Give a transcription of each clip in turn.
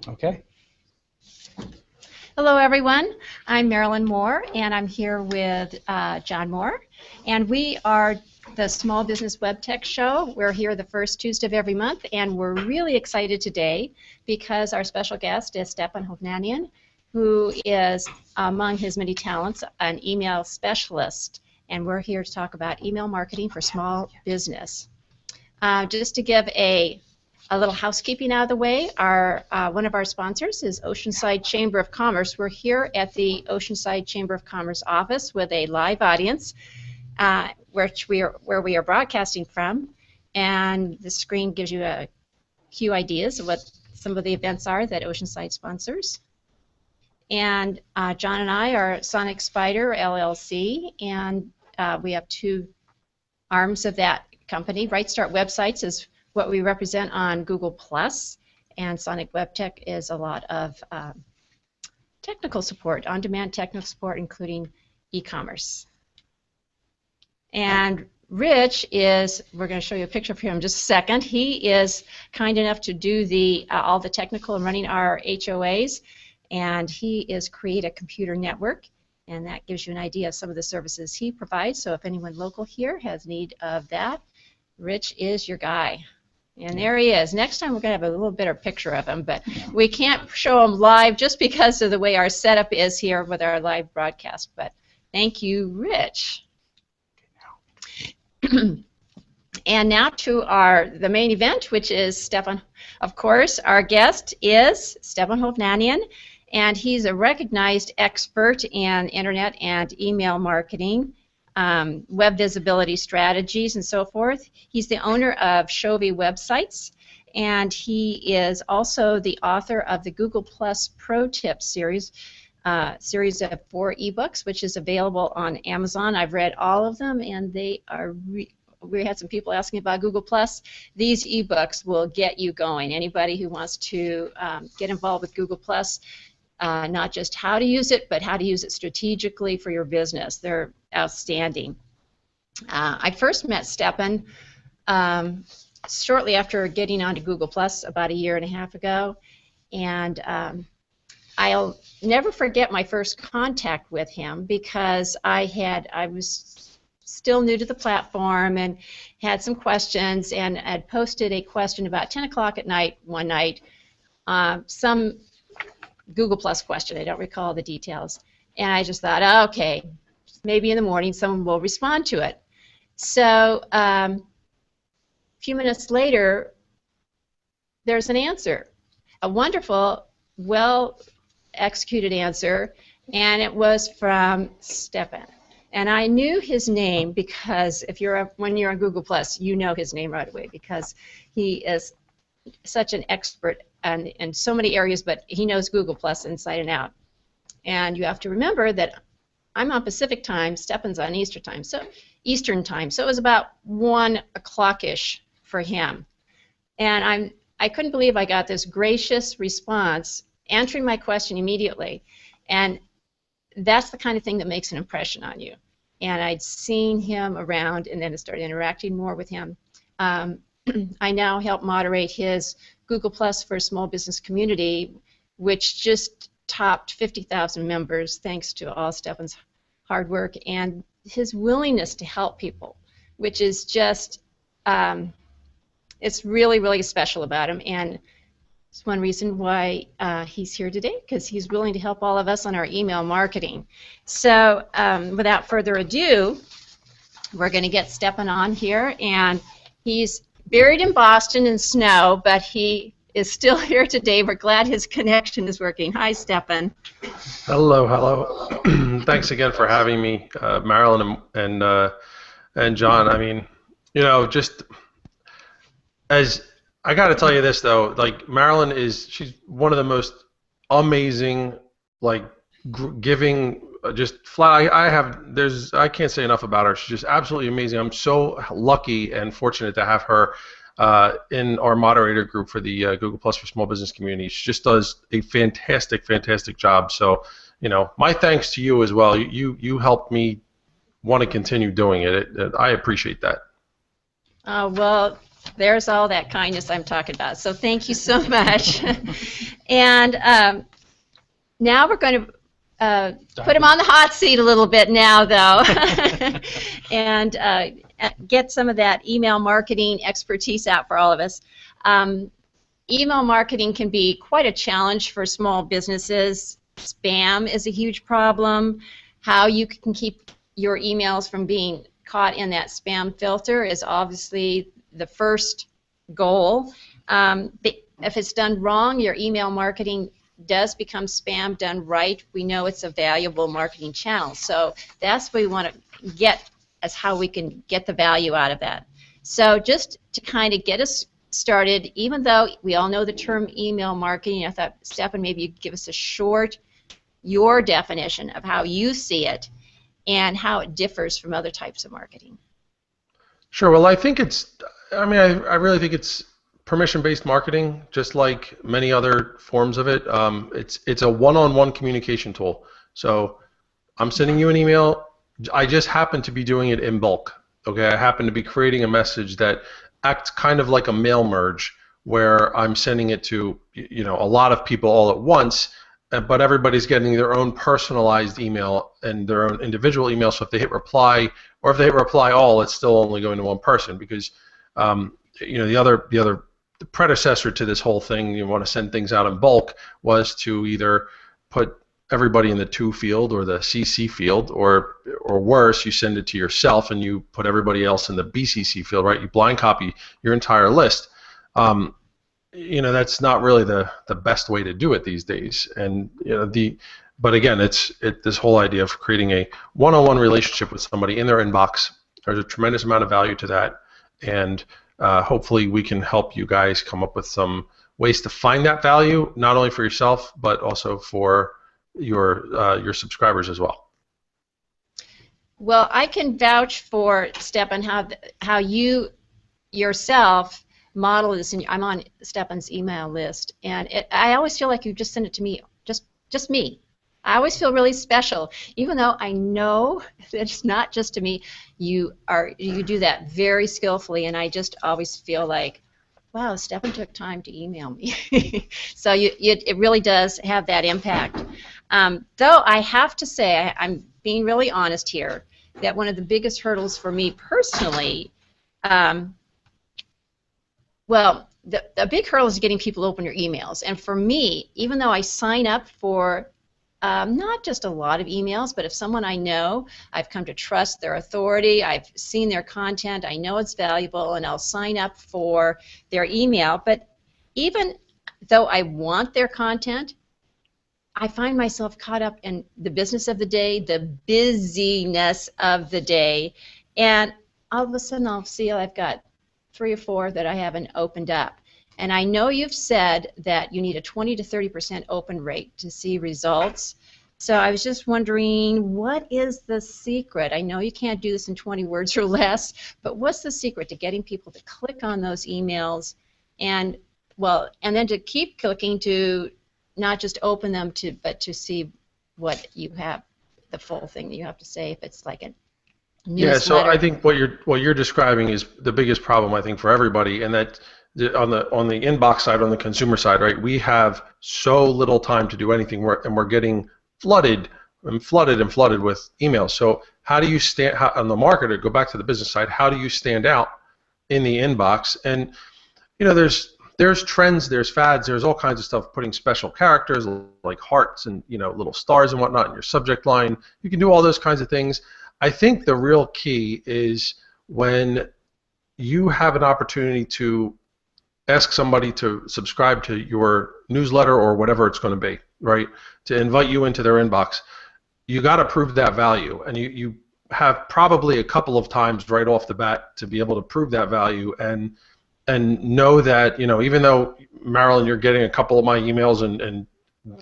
Okay. Hello, everyone. I'm Marilyn Moore, and I'm here with John Moore, and we are the Small Business Web Tech Show. We're here the first Tuesday of every month, and we're really excited today because our special guest is Stephan Hovnanian, who is, among his many talents, an email specialist, and we're here to talk about email marketing for small business. Just to give a little housekeeping out of the way, one of our sponsors is Oceanside Chamber of Commerce. We're here at the Oceanside Chamber of Commerce office with a live audience where we are broadcasting from, and the screen gives you a few ideas of what some of the events are that Oceanside sponsors. And John and I are Sonic Spider LLC, and we have two arms of that company. Right Start Websites is what we represent on Google+, and Sonic Web Tech is a lot of technical support, on-demand technical support, including e-commerce. And Rich is, we're going to show you a picture of him in just a second. He is kind enough to do all the technical and running our HOAs, and he is Create a Computer Network, and that gives you an idea of some of the services he provides. So if anyone local here has need of that, Rich is your guy. And there he is. Next time we're going to have a little better picture of him, but we can't show him live just because of the way our setup is here with our live broadcast. But thank you, Rich. And now to the main event, which is Stefan. Of course, our guest is Stephan Hovnanian, and he's a recognized expert in internet and email marketing, web visibility strategies, and so forth. He's the owner of Chovy Websites, and he is also the author of the Google Plus Pro Tips series of 4 ebooks, which is available on Amazon. I've read all of them, and they are. We had some people asking about Google Plus. These ebooks will get you going. Anybody who wants to get involved with Google Plus, not just how to use it, but how to use it strategically for your business. They're outstanding. I first met Stephan shortly after getting onto Google Plus about 1.5 years ago, and I'll never forget my first contact with him because I was still new to the platform and had some questions, and had posted a question about 10 o'clock at night one night, some Google Plus question. I don't recall the details, and I just thought, oh, okay, maybe in the morning someone will respond to it. So a few minutes later, there's an answer, a wonderful, well-executed answer, and it was from Stephan. And I knew his name because when you're on Google Plus, you know his name right away because he is such an expert in so many areas, but he knows Google Plus inside and out. And you have to remember that I'm on Pacific time, Stephan's on Eastern time, so it was about 1 o'clock-ish for him. And I couldn't believe I got this gracious response, answering my question immediately. And that's the kind of thing that makes an impression on you. And I'd seen him around, and then I started interacting more with him. I now help moderate his Google Plus for Small Business community, which just topped 50,000 members thanks to all Stephan's hard work and his willingness to help people, which is just, it's really, really special about him. And it's one reason why he's here today, because he's willing to help all of us on our email marketing. So without further ado, we're going to get Stephan on here, and he's buried in Boston in snow, but he is still here today. We're glad his connection is working. Hi, Stephan. Hello, hello. Thanks again for having me, Marilyn and John. I mean, just as I got to tell you this though, like Marilyn she's one of the most amazing, like giving, just flat. I can't say enough about her. She's just absolutely amazing. I'm so lucky and fortunate to have her in our moderator group for the Google Plus for Small Business community. She just does a fantastic, fantastic job. So, my thanks to you as well. You helped me want to continue doing it. I appreciate that. Well, There's all that kindness I'm talking about. So thank you so much. And now we're going to put him on the hot seat a little bit now, though, and get some of that email marketing expertise out for all of us. Email marketing can be quite a challenge for small businesses. Spam is a huge problem. How you can keep your emails from being caught in that spam filter is obviously the first goal. If it's done wrong, your email marketing does become spam. Done right, we know it's a valuable marketing channel. So that's what we want to get, as how we can get the value out of that. So just to kind of get us started, even though we all know the term email marketing, I thought, Stefan, maybe you could give us a short, your definition of how you see it and how it differs from other types of marketing. Sure. Well, I think it's, I mean, I really think it's permission-based marketing, just like many other forms of it. It's a one-on-one communication tool. So I'm sending you an email. I just happen to be doing it in bulk. Okay, I happen to be creating a message that acts kind of like a mail merge, where I'm sending it to, you know, a lot of people all at once, but everybody's getting their own personalized email and their own individual email. So if they hit reply, or if they hit reply all, it's still only going to one person, because you know, the predecessor to this whole thing, you want to send things out in bulk, was to either put everybody in the to field or the CC field, or worse, you send it to yourself and you put everybody else in the BCC field, right? You blind copy your entire list. You know, that's not really the best way to do it these days. And you know, but again, it's this whole idea of creating a one-on-one relationship with somebody in their inbox. There's a tremendous amount of value to that, and hopefully we can help you guys come up with some ways to find that value, not only for yourself but also for your subscribers as well. Well, I can vouch for Stefan how you yourself model this, and I'm on Stefan's email list, and I always feel like you just send it to me, just me. I always feel really special, even though I know that it's not just to me. You do that very skillfully, and I just always feel like, wow, Stefan took time to email me. So it really does have that impact. Though I have to say, I'm being really honest here, that one of the biggest hurdles for me personally, well, the big hurdle is getting people to open your emails. And for me, even though I sign up for not just a lot of emails, but if someone I know, I've come to trust their authority, I've seen their content, I know it's valuable, and I'll sign up for their email. But even though I want their content, I find myself caught up in the business of the day, the busyness of the day, and all of a sudden I'll see I've got 3 or 4 that I haven't opened up. And I know you've said that you need a 20 to 30% open rate to see results. So I was just wondering, what is the secret? I know you can't do this in 20 words or less, but what's the secret to getting people to click on those emails and, well, and then to keep clicking, to not just open them but to see what you have, the full thing that you have to say, if it's like a newsletter. Yeah, so I think what you're describing is the biggest problem, I think, for everybody, and that on the inbox side, on the consumer side, right? We have so little time to do anything, and we're getting flooded with emails. So how do you stand on the marketer? Go back to the business side. How do you stand out in the inbox? And you know, there's trends, there's fads, there's all kinds of stuff. Putting special characters like hearts and, you know, little stars and whatnot in your subject line. You can do all those kinds of things. I think the real key is when you have an opportunity to ask somebody to subscribe to your newsletter or whatever it's going to be, right? To invite you into their inbox, you got to prove that value, and you have probably a couple of times right off the bat to be able to prove that value and know that, you know, even though, Marilyn, you're getting a couple of my emails and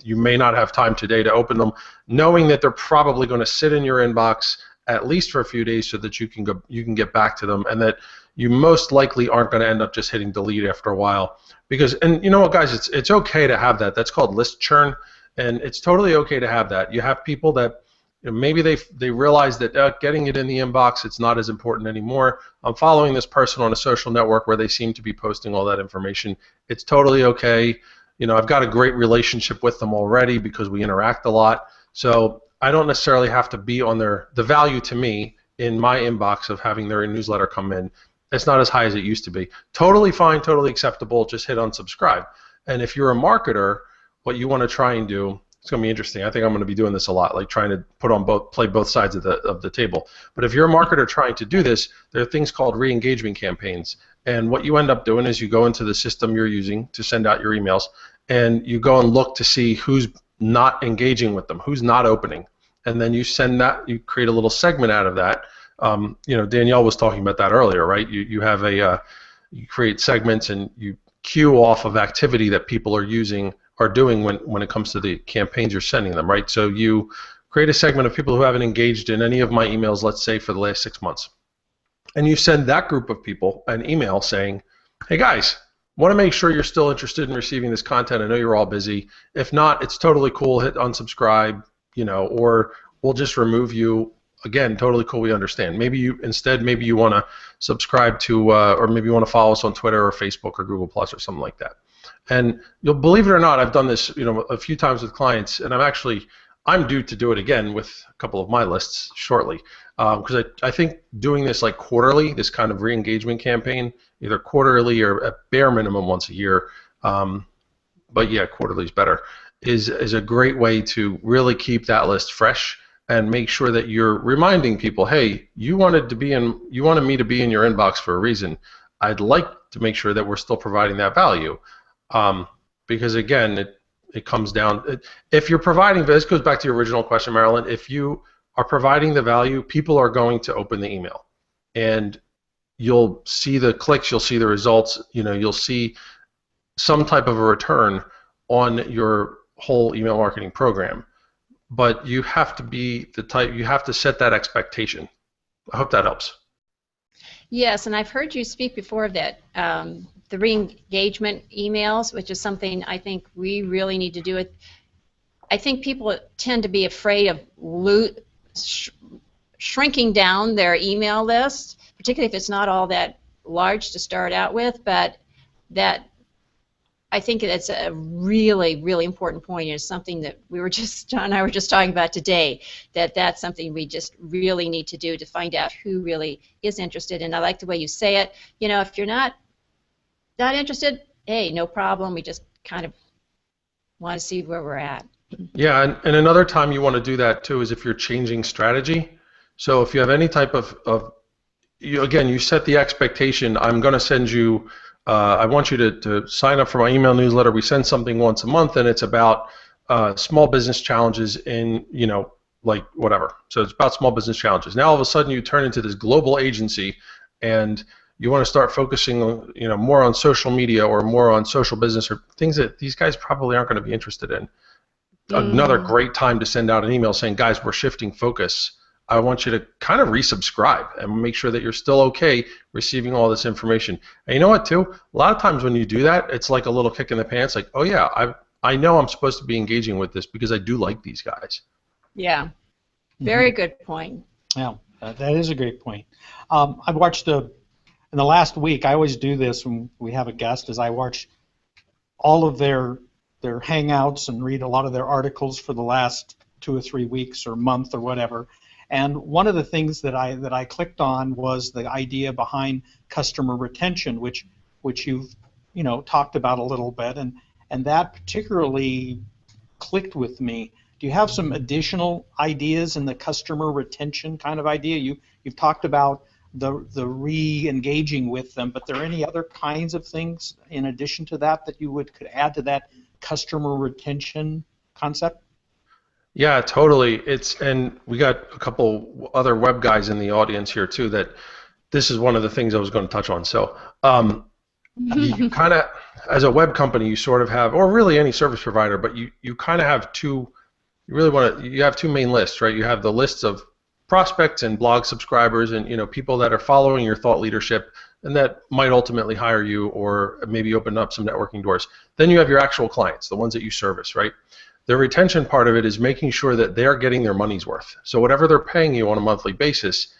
you may not have time today to open them, knowing that they're probably going to sit in your inbox at least for a few days so that you can get back to them, and that you most likely aren't going to end up just hitting delete after a while. Because, and you know what, guys, it's okay to have that. That's called list churn, and it's totally okay to have that. You have people that maybe they realize that getting it in the inbox, it's not as important anymore. I'm following this person on a social network where they seem to be posting all that information. It's totally okay. I've got a great relationship with them already because we interact a lot. So I don't necessarily have to be on the value to me in my inbox of having their newsletter come in. It's not as high as it used to be. Totally fine, totally acceptable. Just hit unsubscribe. And if you're a marketer, what you want to try and do, it's going to be interesting. I think I'm going to be doing this a lot, like trying to play both sides of the table. But if you're a marketer trying to do this, there are things called re-engagement campaigns. And what you end up doing is you go into the system you're using to send out your emails, and you go and look to see who's not engaging with them, who's not opening. And then you send that, you create a little segment out of that. Danielle was talking about that earlier, right? You have you create segments and you queue off of activity that people are doing when it comes to the campaigns you're sending them, right? So you create a segment of people who haven't engaged in any of my emails, let's say for the last 6 months. And you send that group of people an email saying, hey guys, want to make sure you're still interested in receiving this content. I know you're all busy. If not, it's totally cool. Hit unsubscribe, or we'll just remove you. Again, totally cool. We understand. Maybe you want to subscribe to, or maybe you want to follow us on Twitter or Facebook or Google Plus or something like that. And you'll believe it or not, I've done this, a few times with clients, and I'm due to do it again with a couple of my lists shortly, because I think doing this like quarterly, this kind of re-engagement campaign, either quarterly or at bare minimum once a year, but yeah, quarterly is better, is a great way to really keep that list fresh and make sure that you're reminding people, hey, you wanted me to be in your inbox for a reason. I'd like to make sure that we're still providing that value. Because again, it comes down, if you're providing, this goes back to your original question, Marilyn, if you are providing the value, people are going to open the email. And you'll see the clicks, you'll see the results, you'll see some type of a return on your whole email marketing program. But you have to be you have to set that expectation. I hope that helps. Yes, and I've heard you speak before of that, the re-engagement emails, which is something I think we really need to do. I think people tend to be afraid of shrinking down their email list, particularly if it's not all that large to start out with, but that I think that's a really, really important point. It's something that John and I were just talking about today, that's something we just really need to do to find out who really is interested. And I like the way you say it. If you're not interested, hey, no problem. We just kind of want to see where we're at. Yeah, and another time you want to do that too is if you're changing strategy. So if you have any type of you set the expectation, I'm going to send you, I want you to sign up for my email newsletter. We send something once a month, and it's about small business challenges in, like whatever. So it's about small business challenges. Now all of a sudden you turn into this global agency, and you want to start focusing, more on social media or more on social business or things that these guys probably aren't going to be interested in. Another great time to send out an email saying, guys, we're shifting focus. I want you to kind of resubscribe and make sure that you're still okay receiving all this information. And you know what, too? A lot of times when you do that, it's like a little kick in the pants, like, oh, yeah, I know I'm supposed to be engaging with this because I do like these guys. Yeah, very good point. Yeah, that is a great point. I've watched in the last week, I always do this when we have a guest, is I watch all of their hangouts and read a lot of their articles for the last 2 or 3 weeks or month or whatever. And one of the things that I clicked on was the idea behind customer retention, which you've talked about a little bit, and that particularly clicked with me. Do you have some additional ideas in the customer retention kind of idea? You've talked about the re-engaging with them, but are there any other kinds of things in addition to that you could add to that customer retention concept? Yeah, totally. And we got a couple other web guys in the audience here too. That this is one of the things I was going to touch on. So, you kind of, as a web company, you sort of have, or really any service provider, but you kind of have two. You have two main lists, right? You have the lists of prospects and blog subscribers, and people that are following your thought leadership and that might ultimately hire you or maybe open up some networking doors. Then you have your actual clients, the ones that you service, right? The retention part of it is making sure that they're getting their money's worth. So whatever they're paying you on a monthly basis,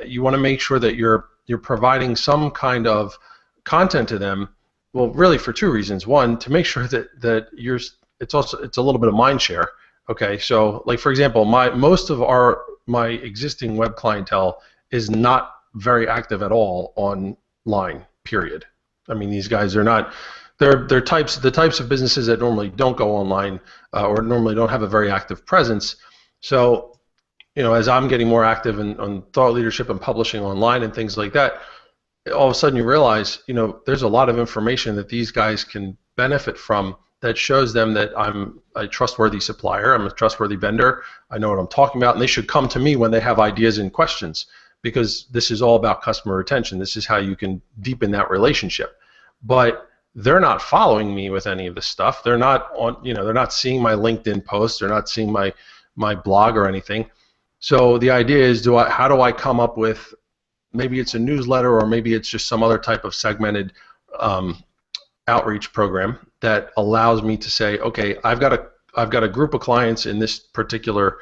you want to make sure that you're providing some kind of content to them. Well, really for two reasons. One, to make sure that it's a little bit of mind share. Okay, so like for example, most of my existing web clientele is not very active at all online. Period. I mean, these guys are not. They're the types of businesses that normally don't go online or normally don't have a very active presence. So, as I'm getting more active on thought leadership and publishing online and things like that, all of a sudden you realize, there's a lot of information that these guys can benefit from that shows them that I'm a trustworthy supplier, I'm a trustworthy vendor, I know what I'm talking about, and they should come to me when they have ideas and questions, because this is all about customer retention. This is how you can deepen that relationship. But they're not following me with any of this stuff. They're not on, they're not seeing my LinkedIn posts. They're not seeing my blog or anything. So the idea is, how do I come up with, maybe it's a newsletter or maybe it's just some other type of segmented outreach program that allows me to say, okay, I've got a group of clients in this particular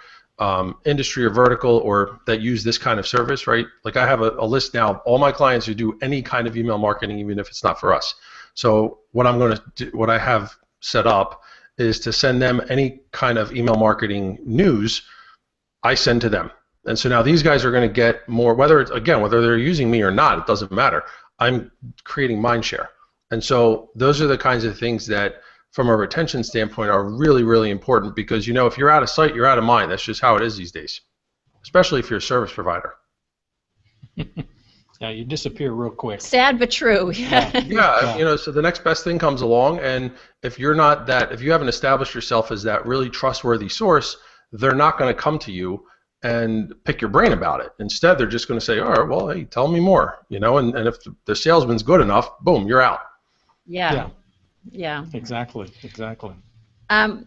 industry or vertical or that use this kind of service, right? Like I have a list now of all my clients who do any kind of email marketing, even if it's not for us. So what I have set up is to send them any kind of email marketing news. I send to them, and so now these guys are going to get more. Whether they're using me or not, it doesn't matter. I'm creating mind share, and so those are the kinds of things that, from a retention standpoint, are really, really important, because if you're out of sight, you're out of mind. That's just how it is these days, especially if you're a service provider. Yeah, you disappear real quick. Sad but true. Yeah. So the next best thing comes along, and if you haven't established yourself as that really trustworthy source, they're not going to come to you and pick your brain about it. Instead, they're just going to say, all right, well, hey, tell me more, and if the salesman's good enough, boom, you're out. Yeah. Exactly. And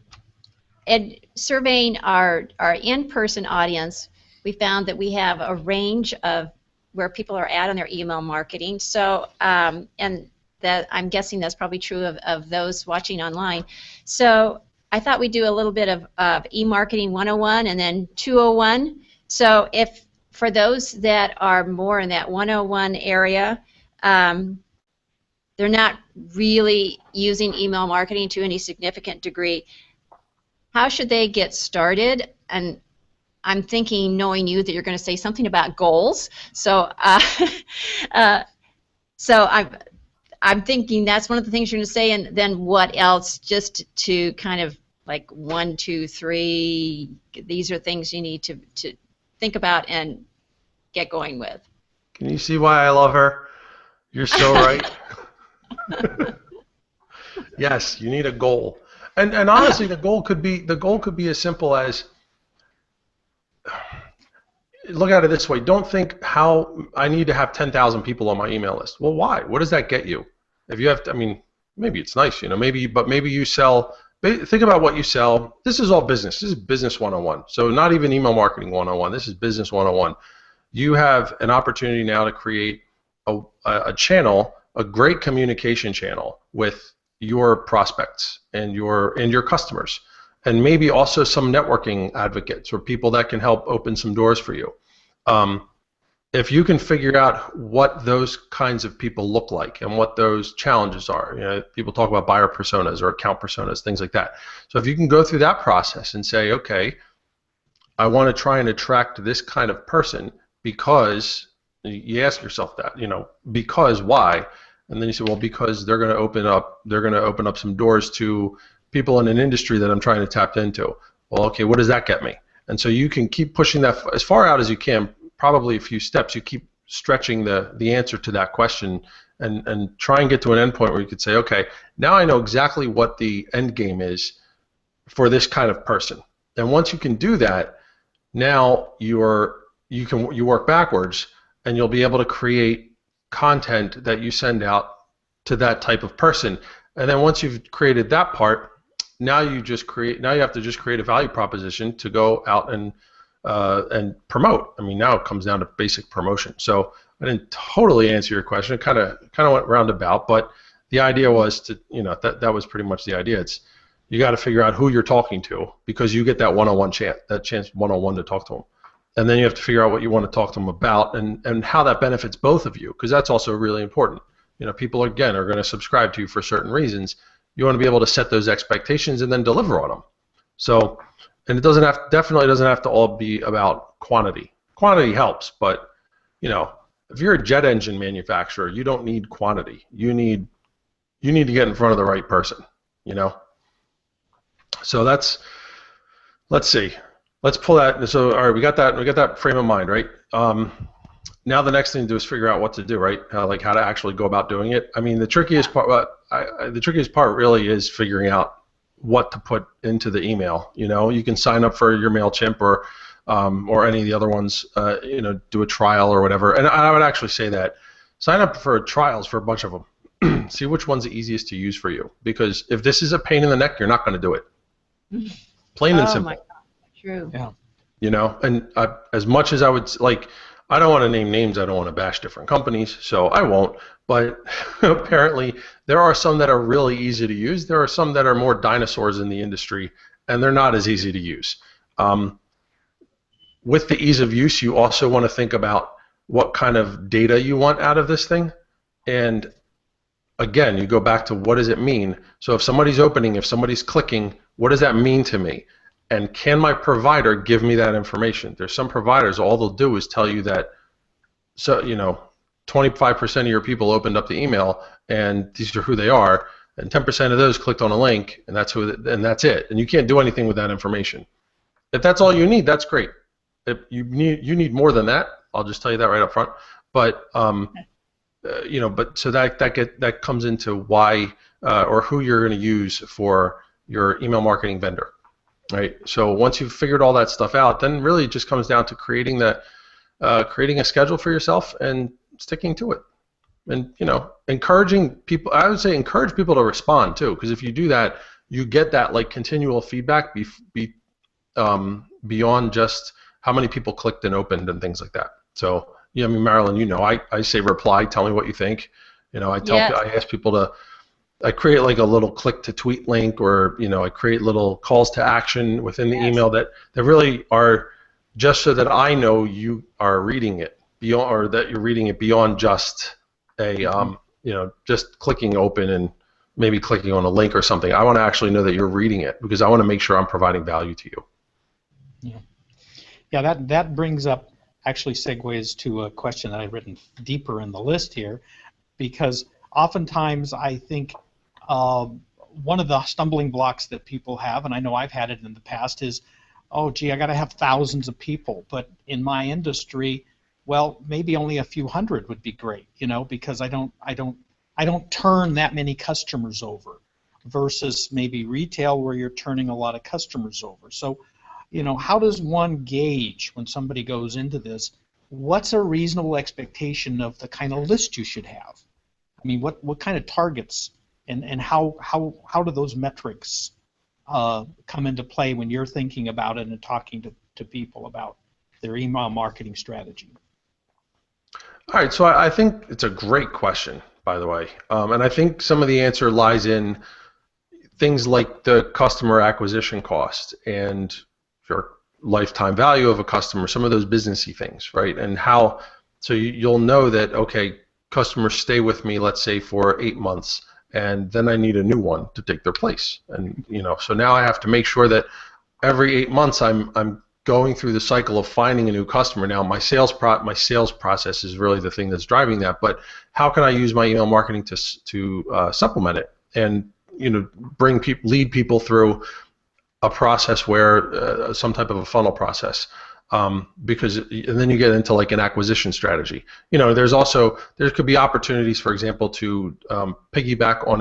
surveying our in-person audience, we found that we have a range of where people are at on their email marketing. So, and that I'm guessing that's probably true of those watching online. So I thought we'd do a little bit of e-marketing 101 and then 201. So if for those that are more in that 101 area, they're not really using email marketing to any significant degree, how should they get started? And I'm thinking, knowing you, that you're going to say something about goals. So, I'm thinking that's one of the things you're going to say, and then what else? Just to kind of like 1, 2, 3. These are things you need to think about and get going with. Can you see why I love her? You're so right. Yes, you need a goal, and honestly, the goal could be as simple as, look at it this way. Don't think how I need to have 10,000 people on my email list. Well, why? What does that get you? If you have to, maybe it's nice, maybe you sell. Think about what you sell. This is all business. This is business 101. So not even email marketing 101. This is business 101. You have an opportunity now to create a channel, a great communication channel with your prospects and your customers, and maybe also some networking advocates or people that can help open some doors for you. If you can figure out what those kinds of people look like and what those challenges are, people talk about buyer personas or account personas, things like that. So if you can go through that process and say, okay, I want to try and attract this kind of person because, you ask yourself that, because why? And then you say, well, because they're going to open up some doors to people in an industry that I'm trying to tap into. Well, okay, what does that get me? And so you can keep pushing that as far out as you can, probably a few steps. You keep stretching the answer to that question and try and get to an end point where you could say, okay, now I know exactly what the end game is for this kind of person. And once you can do that, now you work backwards, and you'll be able to create content that you send out to that type of person. And then once you've created that part, now you have to just create a value proposition to go out and promote. Now it comes down to basic promotion. So I didn't totally answer your question. It kind of went roundabout, but the idea was to, that was pretty much the idea. It's you got to figure out who you're talking to, because you get that one-on-one chance one-on-one to talk to them. And then you have to figure out what you want to talk to them about, and how that benefits both of you, because that's also really important. People, again, are going to subscribe to you for certain reasons. You want to be able to set those expectations and then deliver on them. So, and it definitely doesn't have to all be about quantity. Quantity helps, but, if you're a jet engine manufacturer, you don't need quantity. You need to get in front of the right person, So let's see. Let's pull that. So, all right, we got that frame of mind, right? Now the next thing to do is figure out what to do, right? How to actually go about doing it. I mean, the trickiest part really is figuring out what to put into the email. You can sign up for your MailChimp or any of the other ones, do a trial or whatever. And I would actually say that sign up for trials for a bunch of them. See which one's the easiest to use for you. Because if this is a pain in the neck, you're not going to do it. Plain and simple. True. Yeah. And as much as I would I don't want to name names. I don't want to bash different companies, so I won't. But apparently, there are some that are really easy to use. There are some that are more dinosaurs in the industry, and they're not as easy to use. With the ease of use, you also want to think about what kind of data you want out of this thing. And again, you go back to what does it mean? So if somebody's opening, if somebody's clicking, what does that mean to me? And can my provider give me that information? There's some providers, all they'll do is tell you that, 25% of your people opened up the email, and these are who they are, and 10% of those clicked on a link, and that's it. And you can't do anything with that information. If that's all you need, that's great. If you need more than that, I'll just tell you that right up front. But so that comes into why or who you're going to use for your email marketing vendor. Right. So once you've figured all that stuff out, then really it just comes down to creating a schedule for yourself and sticking to it. And encouraging people. I would say encourage people to respond too, because if you do that, you get that continual feedback beyond just how many people clicked and opened and things like that. So Marilyn, I say reply, tell me what you think. I ask people to. I create a little click to tweet link, or I create little calls to action within the email that really are just so that I know you are reading it beyond, or that you're reading it beyond just just clicking open and maybe clicking on a link or something. I want to actually know that you're reading it, because I want to make sure I'm providing value to you. Yeah, that brings up, actually segues to a question that I've written deeper in the list here, because oftentimes I think one of the stumbling blocks that people have, and I know I've had it in the past, is, oh, gee, I got to have thousands of people. But in my industry, well, maybe only a few hundred would be great, because I don't turn that many customers over, versus maybe retail where you're turning a lot of customers over. So, how does one gauge when somebody goes into this? What's a reasonable expectation of the kind of list you should have? I mean, what kind of targets and how do those metrics come into play when you're thinking about it and talking to people about their email marketing strategy? All right, so I think it's a great question, by the way, and I think some of the answer lies in things like the customer acquisition cost and your lifetime value of a customer, some of those businessy things, right? And how, so you'll know that, okay, customers stay with me, let's say, for 8 months, and then I need a new one to take their place. And so now I have to make sure that every 8 months I'm going through the cycle of finding a new customer. Now my sales process is really the thing that's driving that. But how can I use my email marketing to supplement it and lead people through a process where some type of a funnel process. And then you get into an acquisition strategy. There could be opportunities, for example, to piggyback on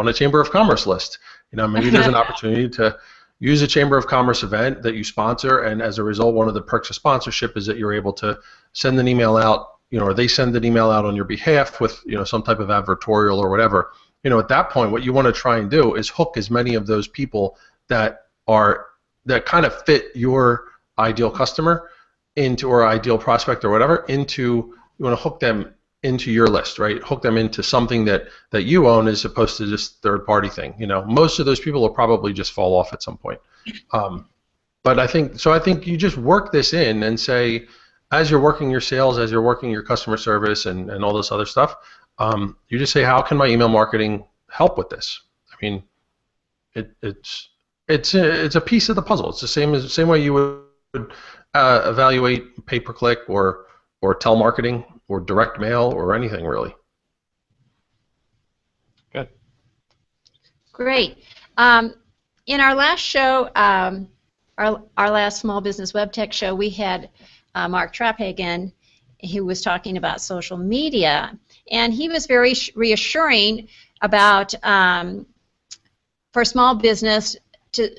a Chamber of Commerce list. Maybe there's an opportunity to use a Chamber of Commerce event that you sponsor, and as a result, one of the perks of sponsorship is that you're able to send an email out, or they send an email out on your behalf with some type of advertorial or whatever. At that point, what you want to try and do is hook as many of those people that kind of fit your ideal customer into, or ideal prospect or whatever, you want to hook them into your list, right? Hook them into something that you own as opposed to just third-party thing. Most of those people will probably just fall off at some point. But I think you just work this in and say, as you're working your sales, as you're working your customer service and all this other stuff, you just say, how can my email marketing help with this? I mean, it's a piece of the puzzle. It's the same way you would evaluate pay-per-click or telemarketing or direct mail or anything really. Good. Great. In our last show, our last Small Business Web Tech show, we had Mark Traphagen, who was talking about social media, and he was very reassuring about for small business to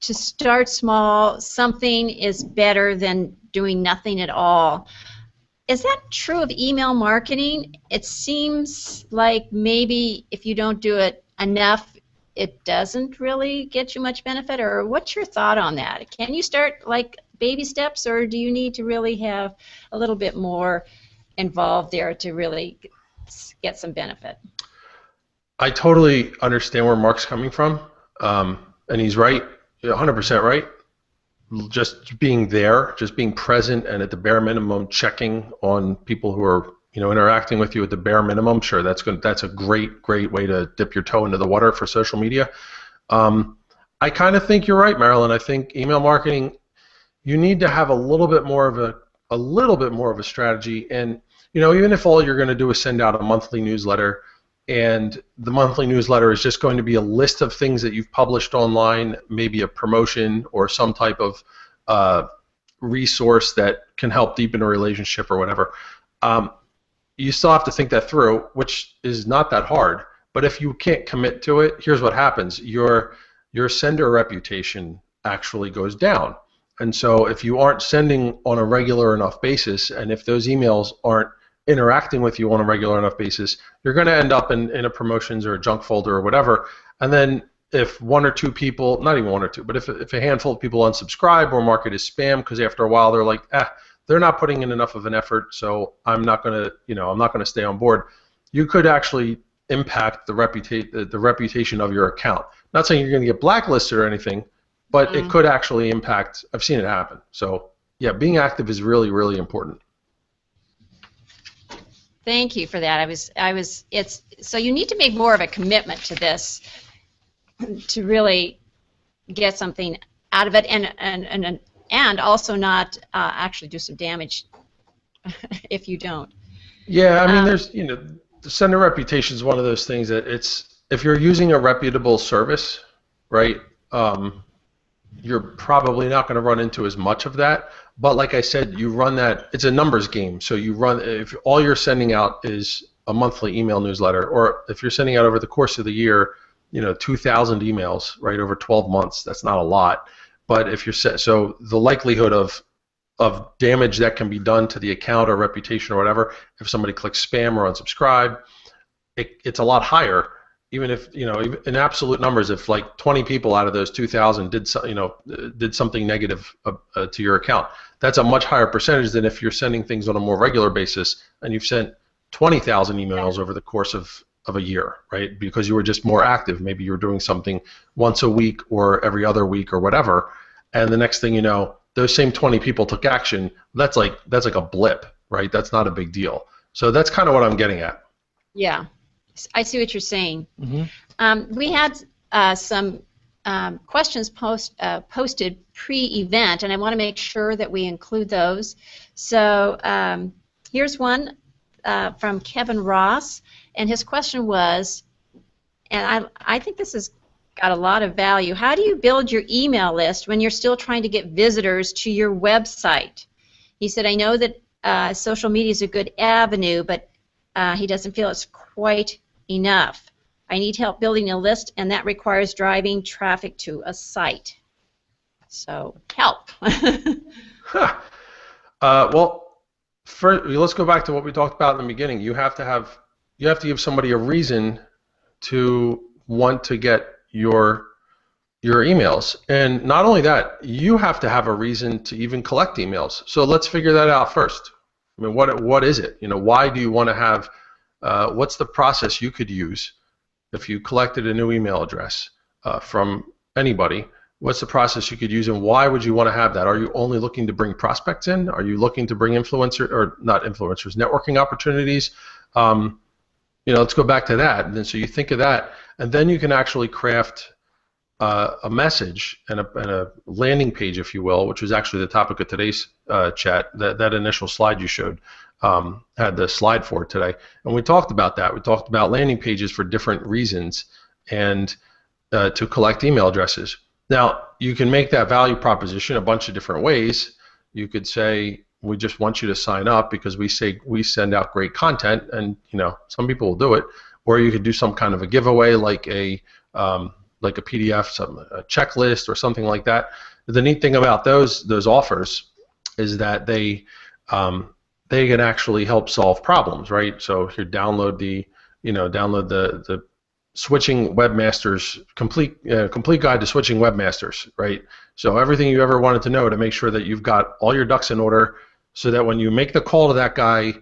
start small. Something is better than doing nothing at all. Is that true of email marketing? It seems like maybe if you don't do it enough, it doesn't really get you much benefit, or what's your thought on that? Can you start like baby steps, or do you need to really have a little bit more involved there to really get some benefit? I totally understand where Mark's coming from, and he's right, 100% right. Just being there, just being present, and at the bare minimum, checking on people who are interacting with you at the bare minimum. Sure, that's a great way to dip your toe into the water for social media. I kind of think you're right, Marilyn. I think email marketing, you need to have a little bit more of a strategy. And even if all you're going to do is send out a monthly newsletter, and the monthly newsletter is just going to be a list of things that you've published online, maybe a promotion or some type of resource that can help deepen a relationship or whatever. You still have to think that through, which is not that hard. But if you can't commit to it, here's what happens. Your sender reputation actually goes down. And so if you aren't sending on a regular enough basis, and if those emails aren't interacting with you on a regular enough basis, you're going to end up in a promotions or a junk folder or whatever. And then if one or two people, not even one or two, but if a handful of people unsubscribe or mark it as spam because after a while they're like, they're not putting in enough of an effort, so I'm not going to stay on board. You could actually impact the reputation of your account. Not saying you're going to get blacklisted or anything, but it could actually impact. I've seen it happen. So yeah, being active is really, really important. Thank you for that. So you need to make more of a commitment to this to really get something out of it, and also not actually do some damage if you don't. Yeah, I mean, the sender reputation is one of those things that if you're using a reputable service, right, you're probably not going to run into as much of that. But like I said, you run that, it's a numbers game. So if all you're sending out is a monthly email newsletter, or if you're sending out over the course of the year, 2,000 emails, right, over 12 months, that's not a lot. But if so the likelihood of damage that can be done to the account or reputation or whatever, if somebody clicks spam or unsubscribe, it's a lot higher. Even if in absolute numbers, if like 20 people out of those 2,000 did something negative to your account, that's a much higher percentage than if you're sending things on a more regular basis and you've sent 20,000 emails over the course of a year, right? Because you were just more active. Maybe you were doing something once a week or every other week or whatever, and the next thing you know, those same 20 people took action. That's like a blip, right? That's not a big deal. So that's kind of what I'm getting at. Yeah. I see what you're saying. Mm-hmm. We had some questions posted pre-event, and I want to make sure that we include those. So here's one from Kevin Ross, and his question was, and I think this has got a lot of value, how do you build your email list when you're still trying to get visitors to your website? He said, I know that social media is a good avenue, but he doesn't feel it's quite enough. I need help building a list, and that requires driving traffic to a site. So help. Well, let's go back to what we talked about in the beginning. You have to give somebody a reason to want to get your emails, and not only that, you have to have a reason to even collect emails. So let's figure that out first. I mean, what is it? Why do you want to have? What's the process you could use if you collected a new email address from anybody? What's the process you could use, and why would you want to have that? Are you only looking to bring prospects in? Are you looking to bring networking opportunities? Let's go back to that. And then so you think of that, and then you can actually craft a message and a landing page, if you will, which was actually the topic of today's chat. That initial slide you showed had the slide for it today, and we talked about that. We talked about landing pages for different reasons and to collect email addresses. Now, you can make that value proposition a bunch of different ways. You could say, we just want you to sign up because we send out great content, and some people will do it. Or you could do some kind of a giveaway, like a PDF, a checklist, or something like that. The neat thing about those offers is that they can actually help solve problems, right? So if you download the switching webmasters complete guide to switching webmasters, right? So everything you ever wanted to know to make sure that you've got all your ducks in order, so that when you make the call to that guy,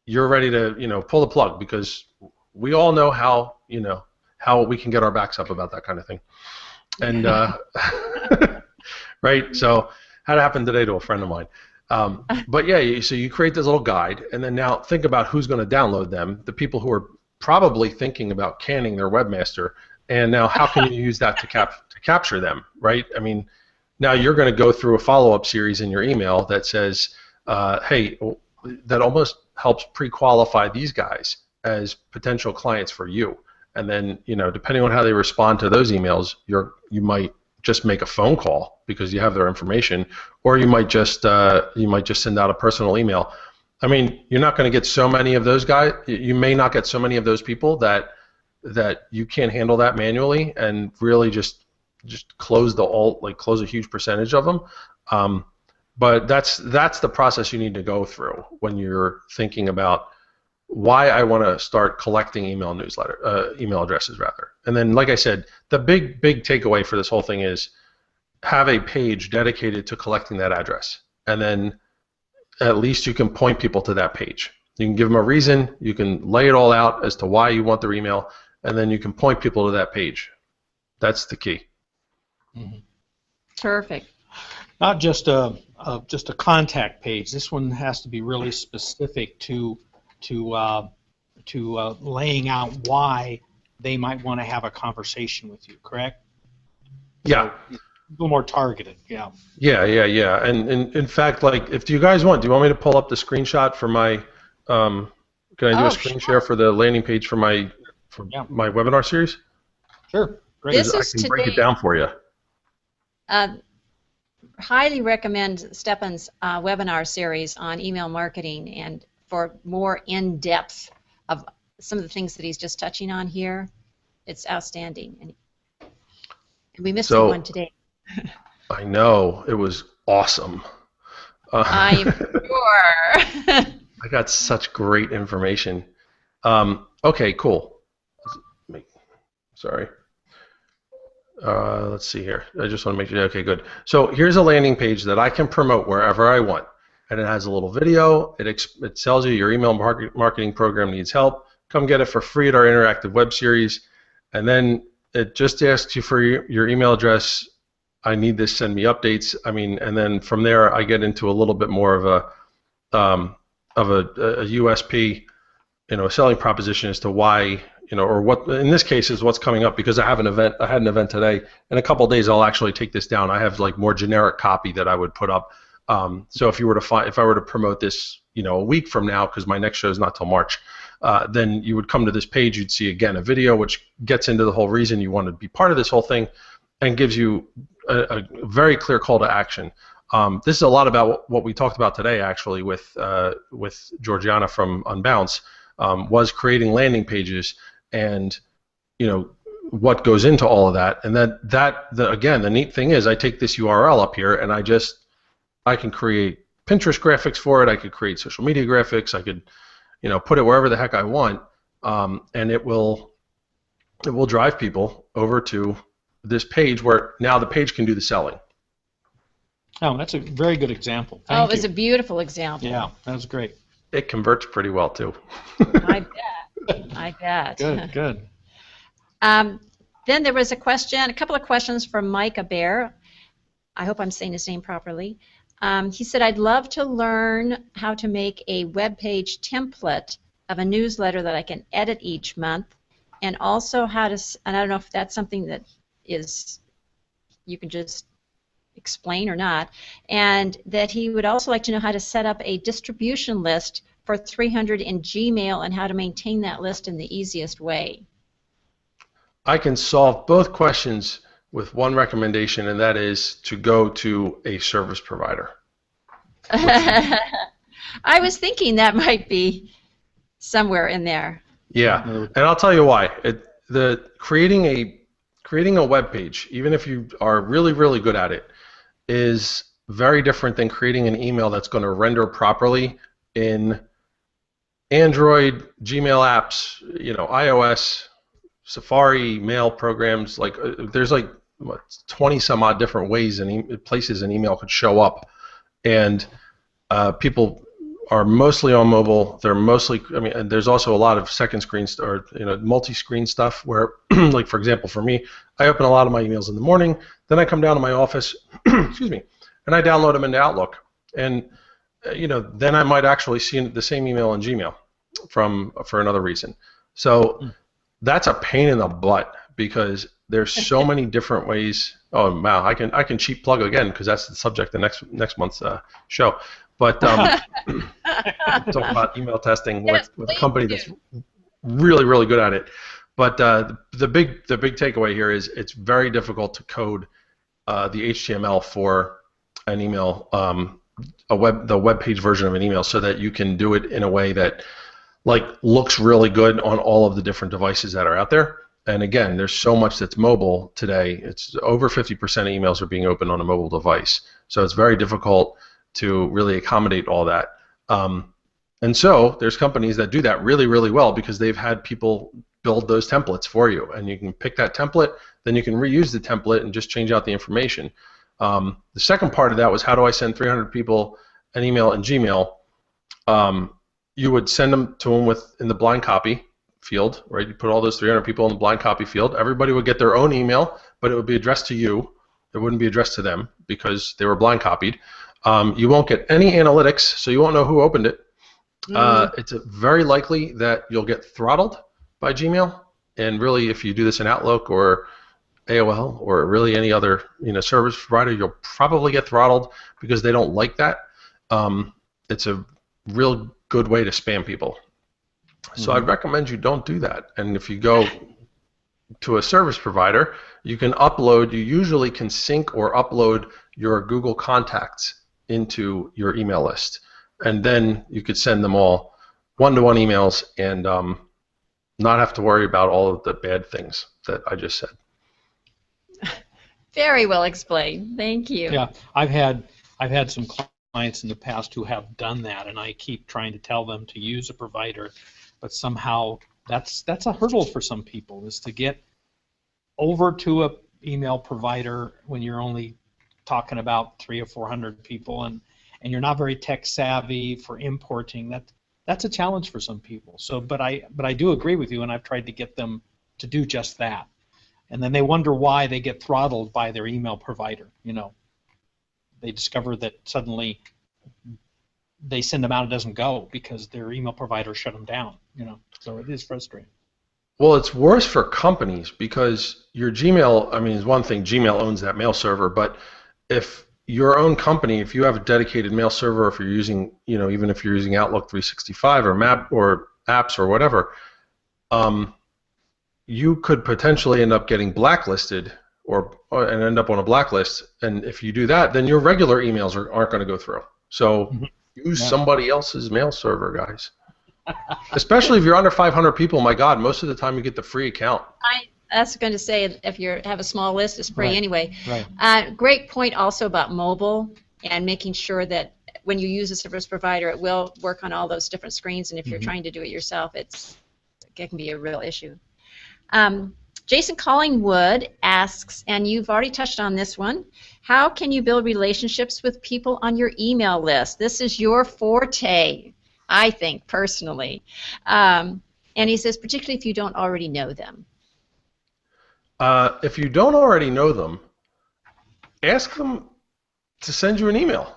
you're ready to pull the plug, because we all know how we can get our backs up about that kind of thing, and right. So that happened today to a friend of mine. But yeah, so you create this little guide, and then now think about who's going to download them. The people who are probably thinking about canning their webmaster, and now how can you use that to capture them, right? I mean, now you're going to go through a follow-up series in your email that says, hey, that almost helps pre-qualify these guys as potential clients for you. And then, depending on how they respond to those emails, you might just make a phone call because you have their information, or you might just send out a personal email. I mean, you're not going to get so many of those guys. You may not get so many of those people that you can't handle that manually, and really just close close a huge percentage of them. But that's the process you need to go through when you're thinking about why I want to start collecting email addresses rather. And then, like I said, the big takeaway for this whole thing is have a page dedicated to collecting that address, and then at least you can point people to that page. You can give them a reason, you can lay it all out as to why you want their email, and then you can point people to that page. That's the key. Mm-hmm. Perfect. Not just a contact page. This one has to be really specific to laying out why they might want to have a conversation with you. Correct? Yeah. So, a little more targeted, yeah. Yeah. And in fact, if you guys want, do you want me to pull up the screenshot for my? Can I do a screen share for the landing page for my webinar series? Sure. Great. This I is can break it down for you. Highly recommend Stefan's webinar series on email marketing, and for more in-depth of some of the things that he's just touching on here. It's outstanding, and we missed one today. I know, it was awesome. I'm sure. I got such great information. Okay, cool. Sorry. Let's see here. I just want to make sure. Okay, good. So here's a landing page that I can promote wherever I want, and it has a little video. It tells you your email marketing program needs help. Come get it for free at our interactive web series, and then it just asks you for your email address. I need this. Send me updates. I mean, and then from there I get into a little bit more of a USP, a selling proposition as to why, or what in this case is what's coming up, because I have an event. I had an event today. In a couple of days, I'll actually take this down. I have more generic copy that I would put up. So if I were to promote this, a week from now, because my next show is not till March, then you would come to this page. You'd see again a video which gets into the whole reason you want to be part of this whole thing, and gives you a very clear call to action. This is a lot about what we talked about today, actually, with Georgiana from Unbounce, was creating landing pages, and what goes into all of that. And again, the neat thing is I take this URL up here, and I can create Pinterest graphics for it. I could create social media graphics. I could put it wherever the heck I want, and it will drive people over to this page, where now the page can do the selling. Oh, that's a very good example. It was a beautiful example. Yeah, that was great. it converts pretty well too. I bet. I bet. Good, good. Then there was a couple of questions from Mike Aber. I hope I'm saying his name properly. He said, I'd love to learn how to make a web page template of a newsletter that I can edit each month, and also how to, and I don't know if that's something that is, you can just explain or not, and that he would also like to know how to set up a distribution list for 300 in Gmail and how to maintain that list in the easiest way. I can solve both questions with one recommendation, and that is to go to a service provider. I was thinking that might be somewhere in there. Yeah, and I'll tell you why. Creating a web page, even if you are really, really good at it, is very different than creating an email that's going to render properly in Android, Gmail apps, iOS, Safari, mail programs. Like there's like 20 some odd different ways and places an email could show up, and people are mostly on mobile. They're mostly, and there's also a lot of second screen or multi-screen stuff where, like for example, for me, I open a lot of my emails in the morning, then I come down to my office, excuse me, and I download them into Outlook, and then I might actually see the same email in Gmail for another reason. So that's a pain in the butt because there's so many different ways. Oh wow, I can cheap plug again because that's the subject of next month's show. But talk about email testing with a company that's really, really good at it. But the big takeaway here is it's very difficult to code the HTML for an email, the web page version of an email, so that you can do it in a way that looks really good on all of the different devices that are out there. And again, there's so much that's mobile today. It's over 50% of emails are being opened on a mobile device. So it's very difficult to really accommodate all that. And so there's companies that do that really, really well because they've had people build those templates for you. And you can pick that template, then you can reuse the template and just change out the information. The second part of that was, how do I send 300 people an email in Gmail? You would send them to them in the blind copy field, right? You put all those 300 people in the blind copy field. Everybody would get their own email, but it would be addressed to you. It wouldn't be addressed to them because they were blind copied. You won't get any analytics, so you won't know who opened it. It's very likely that you'll get throttled by Gmail, and really, if you do this in Outlook or AOL or really any other service provider, you'll probably get throttled because they don't like that. It's a real good way to spam people. So I'd recommend you don't do that. And if you go to a service provider, you usually can sync or upload your Google contacts into your email list. And then you could send them all one-to-one emails and not have to worry about all of the bad things that I just said. Very well explained. Thank you. Yeah, I've had some clients in the past who have done that, and I keep trying to tell them to use a provider, but somehow that's a hurdle for some people, is to get over to a email provider when you're only talking about 300 or 400 people, and you're not very tech savvy for importing. That's a challenge for some people. So, but I do agree with you, and I've tried to get them to do just that. And then they wonder why they get throttled by their email provider. They discover that suddenly they send them out, it doesn't go because their email provider shut them down. So it is frustrating. Well, it's worse for companies because your Gmail, is one thing. Gmail owns that mail server, but if your own company, if you have a dedicated mail server, if you're using, even if you're using Outlook 365 or Map or apps or whatever, you could potentially end up getting blacklisted and end up on a blacklist. And if you do that, then your regular emails aren't going to go through. So use somebody else's mail server, guys. Especially if you're under 500 people. My God, most of the time you get the free account. I was going to say, if you have a small list, it's free anyway. Right. Great point also about mobile and making sure that when you use a service provider, it will work on all those different screens. And if you're trying to do it yourself, it can be a real issue. Jason Collingwood asks, and you've already touched on this one, how can you build relationships with people on your email list? This is your forte. I think, personally. And he says, particularly if you don't already know them. If you don't already know them, ask them to send you an email.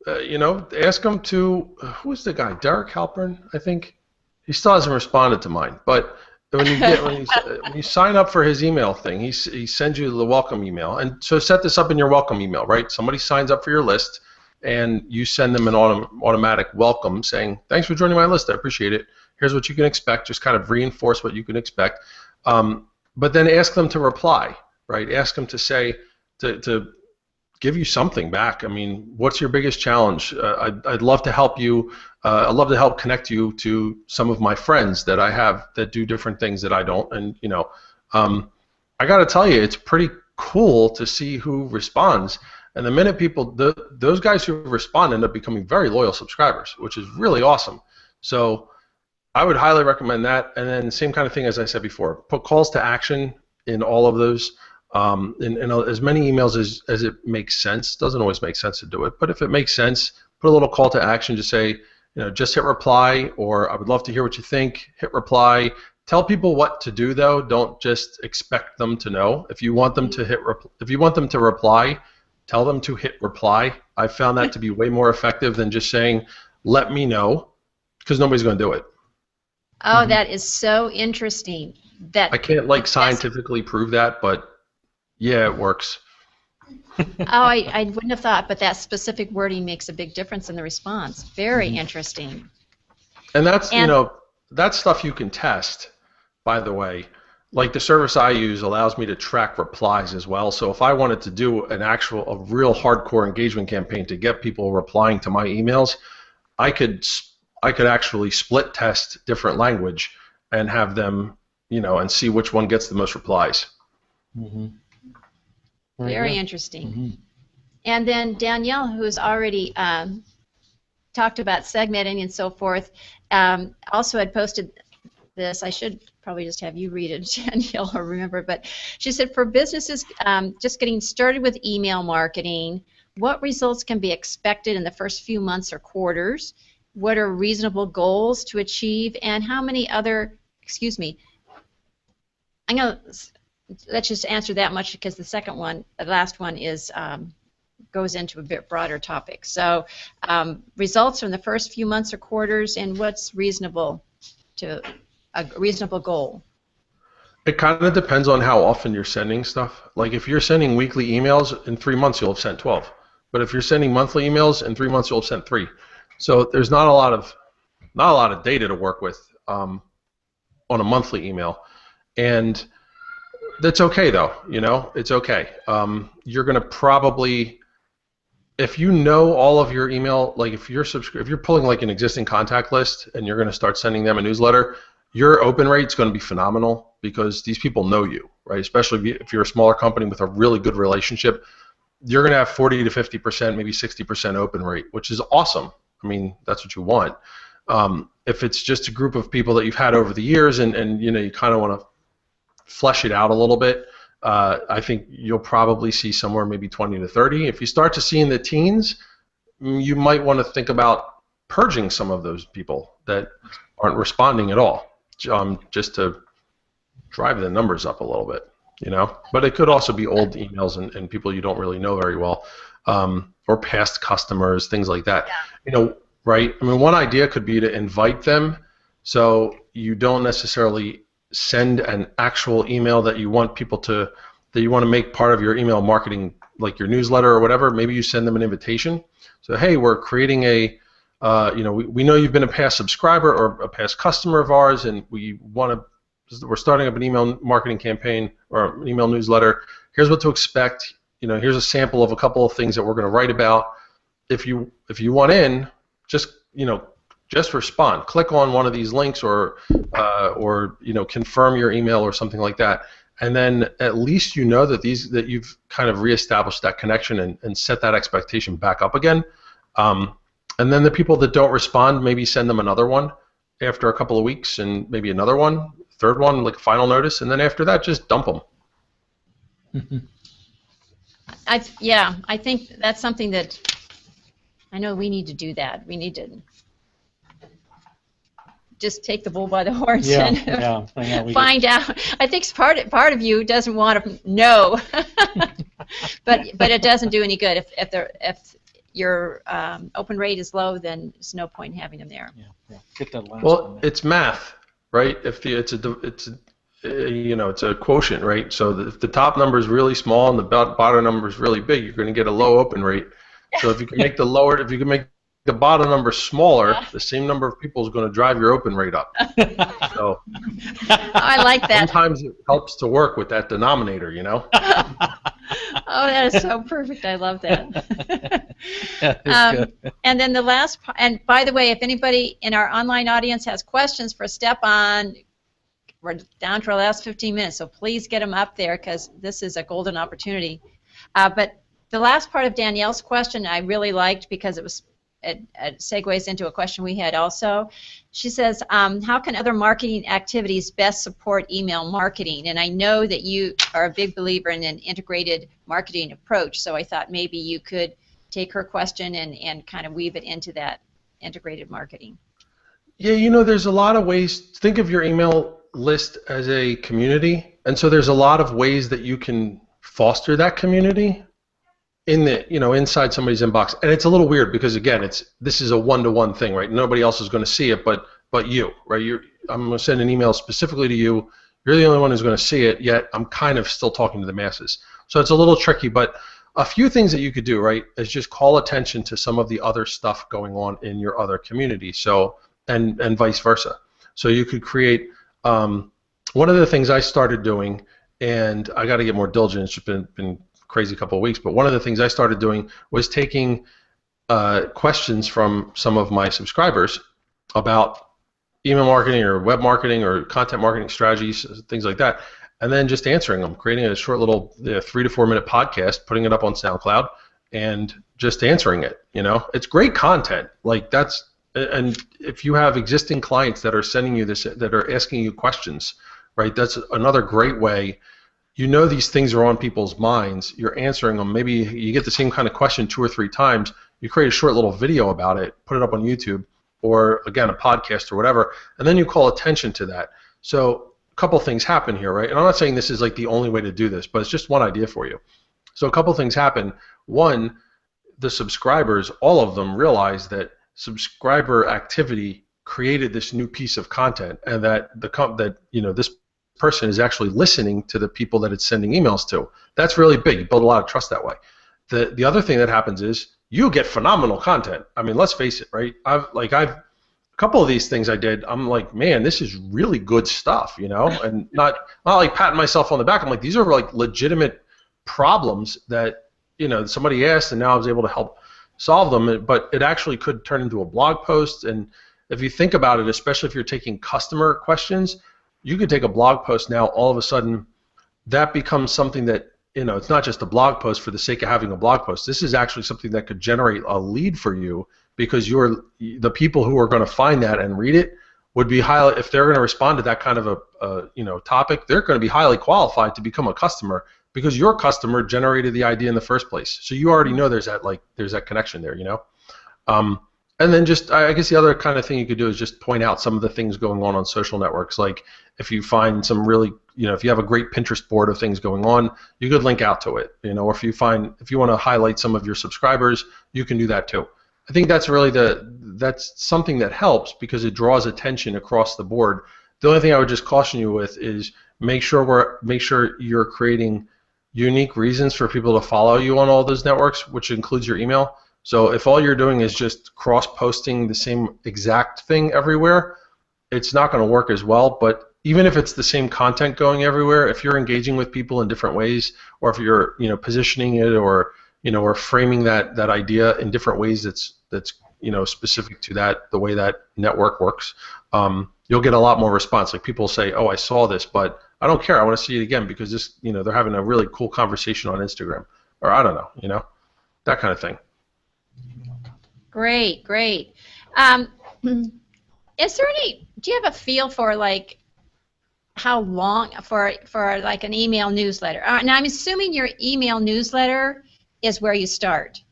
Ask them to, who's the guy? Derek Halpern, I think. He still hasn't responded to mine. But when you sign up for his email thing, he sends you the welcome email. And so set this up in your welcome email, right? Somebody signs up for your list, and you send them an automatic welcome saying, thanks for joining my list. I appreciate it. Here's what you can expect. Just kind of reinforce what you can expect. But then ask them to reply, right? Ask them to say, to give you something back. I mean, what's your biggest challenge? I'd love to help you. I'd love to help connect you to some of my friends that I have that do different things that I don't. And, I got to tell you, it's pretty cool to see who responds. And the minute those guys who respond end up becoming very loyal subscribers, which is really awesome. So I would highly recommend that. And then same kind of thing as I said before, put calls to action in all of those. In as many emails as it makes sense. Doesn't always make sense to do it, but if it makes sense, put a little call to action to say, just hit reply, or I would love to hear what you think. Hit reply. Tell people what to do though. Don't just expect them to know. If you want them to reply, tell them to hit reply. I found that to be way more effective than just saying, "Let me know," because nobody's going to do it. Oh, that is so interesting. That I can't scientifically prove that, but yeah, it works. I wouldn't have thought, but that specific wording makes a big difference in the response. Very interesting. And that's that's stuff you can test, by the way. Like the service I use allows me to track replies as well. So if I wanted to do a real hardcore engagement campaign to get people replying to my emails, I could actually split test different language and have them, and see which one gets the most replies. Mm-hmm. Very interesting. And then Danielle, who's already talked about segmenting and so forth, also had posted this. I should probably just have you read it, Danielle, or remember. But she said, for businesses just getting started with email marketing, what results can be expected in the first few months or quarters? What are reasonable goals to achieve? And how many other, let's just answer that much because the last one is goes into a bit broader topic. So results from the first few months or quarters, and what's reasonable to a reasonable goal? It kind of depends on how often you're sending stuff. Like if you're sending weekly emails, in 3 months you'll have sent 12. But if you're sending monthly emails, in 3 months you'll have sent 3. So there's not a lot of data to work with on a monthly email, and that's okay though. It's okay. You're gonna probably, if you know all of your email, like if you're pulling like an existing contact list and you're gonna start sending them a newsletter, your open rate's gonna be phenomenal because these people know you, right? Especially if you're a smaller company with a really good relationship, you're gonna have 40 to 50%, maybe 60% open rate, which is awesome. I mean, that's what you want. If it's just a group of people that you've had over the years and you kind of want to flesh it out a little bit, I think you'll probably see somewhere maybe 20 to 30. If you start to see in the teens, you might want to think about purging some of those people that aren't responding at all, just to drive the numbers up a little bit, But it could also be old emails and people you don't really know very well, or past customers, things like that. Yeah. Right? I mean, one idea could be to invite them so you don't necessarily send an actual email that you want to make part of your email marketing, like your newsletter or whatever. Maybe you send them an invitation. So, hey, we're creating we know you've been a past subscriber or a past customer of ours, and we're starting up an email marketing campaign or an email newsletter. Here's what to expect. Here's a sample of a couple of things that we're going to write about. If you want in, just respond. Click on one of these links or confirm your email or something like that. And then at least that you've kind of reestablished that connection and set that expectation back up again. And then the people that don't respond, maybe send them another one after a couple of weeks and maybe another one, third one, like a final notice, and then after that, just dump them. I think that's something that I know we need to do that. We need to just take the bull by the horns Yeah, and yeah, I know, find out. I think part of you doesn't want to know, but it doesn't do any good if your open rate is low, then there's no point in having them there. Yeah. Get that last Well, one. it's math, right? If it's a quotient, right? So if the top number is really small and the bottom number is really big, you're going to get a low open rate. So if you can make the bottom number smaller, the same number of people is going to drive your open rate up. So I like that. sometimes it helps to work with that denominator, you know? Oh, that is so perfect. I love that. Good. And then the last, and by the way, if anybody in our online audience has questions for Stefan, we're down to our last 15 minutes, so please get them up there because this is a golden opportunity. But the last part of Danielle's question I really liked because it segues into a question we had also. She says, how can other marketing activities best support email marketing? And I know that you are a big believer in an integrated marketing approach, so I thought maybe you could take her question and kind of weave it into that integrated marketing. Yeah, there's a lot of ways. Think of your email list as a community, and so there's a lot of ways that you can foster that community inside somebody's inbox. And it's a little weird because again, this is a one-to-one thing, right? Nobody else is going to see it but you, right? I'm going to send an email specifically to you. You're the only one who's going to see it, yet I'm kind of still talking to the masses. So it's a little tricky, but a few things that you could do, right, is just call attention to some of the other stuff going on in your other community. So and vice versa. So you could create one of the things I started doing, and I got to get more diligent. It's just been crazy couple of weeks, but one of the things I started doing was taking questions from some of my subscribers about email marketing or web marketing or content marketing strategies, things like that, and then just answering them, creating a short little 3 to 4 minute podcast, putting it up on SoundCloud, and just answering it. It's great content. And if you have existing clients that are sending you this, that are asking you questions, right, that's another great way. These things are on people's minds. You're answering them. Maybe you get the same kind of question 2 or 3 times. You create a short little video about it, put it up on YouTube, or again, a podcast or whatever, and then you call attention to that. So a couple things happen here, right? And I'm not saying this is like the only way to do this, but it's just one idea for you. So a couple things happen. One, the subscribers, all of them, realize that subscriber activity created this new piece of content, and that this person is actually listening to the people that it's sending emails to. That's really big. You build a lot of trust that way. The other thing that happens is you get phenomenal content. I mean, let's face it, right? I've a couple of these things I did. I'm like, man, this is really good stuff, and not like patting myself on the back. I'm like, these are like legitimate problems that somebody asked, and now I was able to help solve them. But it actually could turn into a blog post. And if you think about it, especially if you're taking customer questions, you could take a blog post now, all of a sudden, that becomes something that, it's not just a blog post for the sake of having a blog post. This is actually something that could generate a lead for you, because the people who are going to find that and read it would be highly, if they're going to respond to that kind of a topic, they're going to be highly qualified to become a customer, because your customer generated the idea in the first place. So you already know there's that connection there, And then just, I guess the other kind of thing you could do is just point out some of the things going on social networks. Like if you find some really, if you have a great Pinterest board of things going on, you could link out to it, or if you want to highlight some of your subscribers, you can do that too. I think that's really that's something that helps because it draws attention across the board. The only thing I would just caution you with is make sure you're creating unique reasons for people to follow you on all those networks, which includes your email. So if all you're doing is just cross-posting the same exact thing everywhere, it's not going to work as well. But even if it's the same content going everywhere, if you're engaging with people in different ways, or if you're positioning it or framing that idea in different ways that's specific to the way that network works, you'll get a lot more response. Like people say, oh, I saw this, but I don't care. I want to see it again because this they're having a really cool conversation on Instagram, or I don't know, that kind of thing. Great. Is there do you have a feel for like how long for like an email newsletter? Now I'm assuming your email newsletter is where you start.